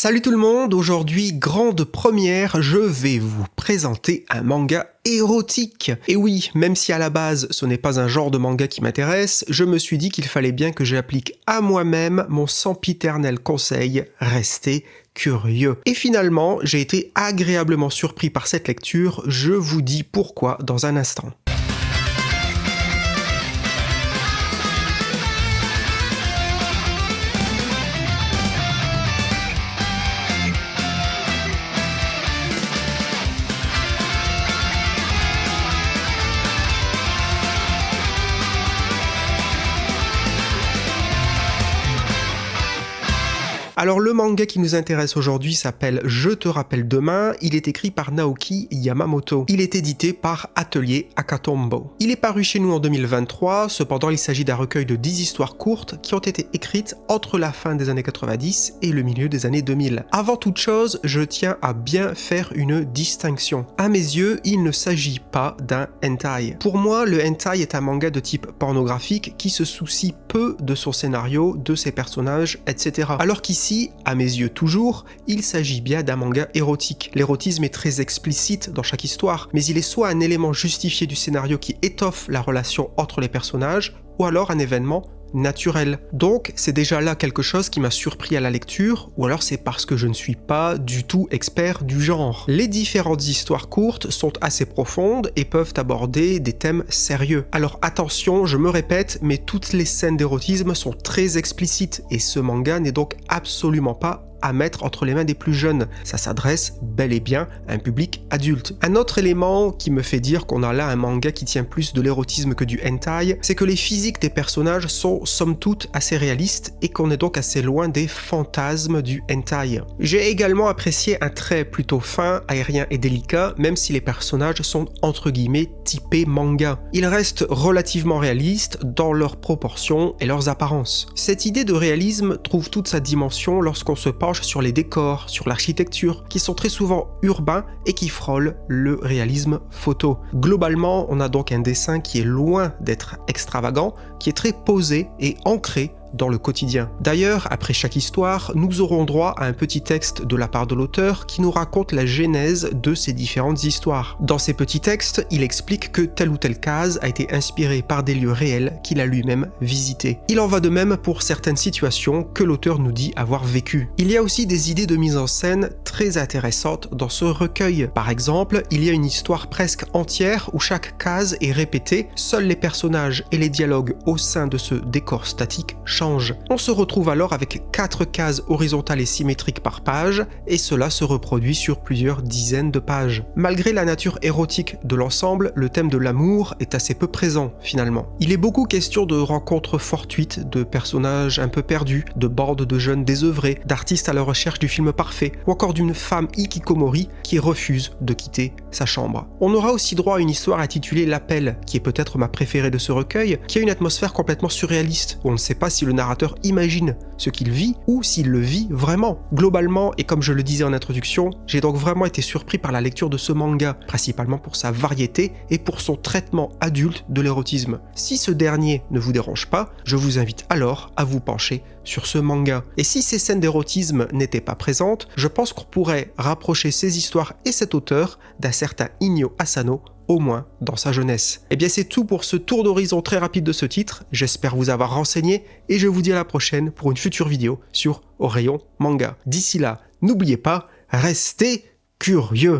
Salut tout le monde, aujourd'hui grande première, je vais vous présenter un manga érotique. Et oui, même si à la base ce n'est pas un genre de manga qui m'intéresse, je me suis dit qu'il fallait bien que j'applique à moi-même mon sempiternel conseil, restez curieux. Et finalement, j'ai été agréablement surpris par cette lecture, je vous dis pourquoi dans un instant. Alors le manga qui nous intéresse aujourd'hui s'appelle Je te rappelle demain, il est écrit par Naoki Yamamoto. Il est édité par Atelier Akatombo. Il est paru chez nous en 2023, cependant il s'agit d'un recueil de 10 histoires courtes qui ont été écrites entre la fin des années 90 et le milieu des années 2000. Avant toute chose, je tiens à bien faire une distinction. À mes yeux, il ne s'agit pas d'un hentai. Pour moi, le hentai est un manga de type pornographique qui se soucie peu de son scénario, de ses personnages, etc. Alors qu'ici, à mes yeux toujours, il s'agit bien d'un manga érotique. L'érotisme est très explicite dans chaque histoire, mais il est soit un élément justifié du scénario qui étoffe la relation entre les personnages, ou alors un événement naturel. Donc c'est déjà là quelque chose qui m'a surpris à la lecture, ou alors c'est parce que je ne suis pas du tout expert du genre. Les différentes histoires courtes sont assez profondes et peuvent aborder des thèmes sérieux. Alors attention, je me répète, mais toutes les scènes d'érotisme sont très explicites et ce manga n'est donc absolument pas à mettre entre les mains des plus jeunes. Ça s'adresse bel et bien à un public adulte. Un autre élément qui me fait dire qu'on a là un manga qui tient plus de l'érotisme que du hentai, c'est que les physiques des personnages sont somme toute assez réalistes et qu'on est donc assez loin des fantasmes du hentai. J'ai également apprécié un trait plutôt fin, aérien et délicat, même si les personnages sont entre guillemets typés manga. Ils restent relativement réalistes dans leurs proportions et leurs apparences. Cette idée de réalisme trouve toute sa dimension lorsqu'on se penche sur les décors, sur l'architecture, qui sont très souvent urbains et qui frôlent le réalisme photo. Globalement, on a donc un dessin qui est loin d'être extravagant, qui est très posé et ancré dans le quotidien. D'ailleurs, après chaque histoire, nous aurons droit à un petit texte de la part de l'auteur qui nous raconte la genèse de ces différentes histoires. Dans ces petits textes, il explique que telle ou telle case a été inspirée par des lieux réels qu'il a lui-même visités. Il en va de même pour certaines situations que l'auteur nous dit avoir vécues. Il y a aussi des idées de mise en scène très intéressantes dans ce recueil. Par exemple, il y a une histoire presque entière où chaque case est répétée, seuls les personnages et les dialogues au sein de ce décor statique change. On se retrouve alors avec 4 cases horizontales et symétriques par page, et cela se reproduit sur plusieurs dizaines de pages. Malgré la nature érotique de l'ensemble, le thème de l'amour est assez peu présent finalement. Il est beaucoup question de rencontres fortuites, de personnages un peu perdus, de bandes de jeunes désœuvrés, d'artistes à la recherche du film parfait, ou encore d'une femme hikikomori qui refuse de quitter sa chambre. On aura aussi droit à une histoire intitulée L'Appel, qui est peut-être ma préférée de ce recueil, qui a une atmosphère complètement surréaliste, où on ne sait pas si le narrateur imagine ce qu'il vit ou s'il le vit vraiment. Globalement, et comme je le disais en introduction, j'ai donc vraiment été surpris par la lecture de ce manga, principalement pour sa variété et pour son traitement adulte de l'érotisme. Si ce dernier ne vous dérange pas, je vous invite alors à vous pencher sur ce manga. Et si ces scènes d'érotisme n'étaient pas présentes, je pense qu'on pourrait rapprocher ces histoires et cet auteur d'un certain Inyo Asano, au moins dans sa jeunesse. Et bien c'est tout pour ce tour d'horizon très rapide de ce titre, j'espère vous avoir renseigné et je vous dis à la prochaine pour une future vidéo sur Au Rayon Manga. D'ici là, n'oubliez pas, restez curieux.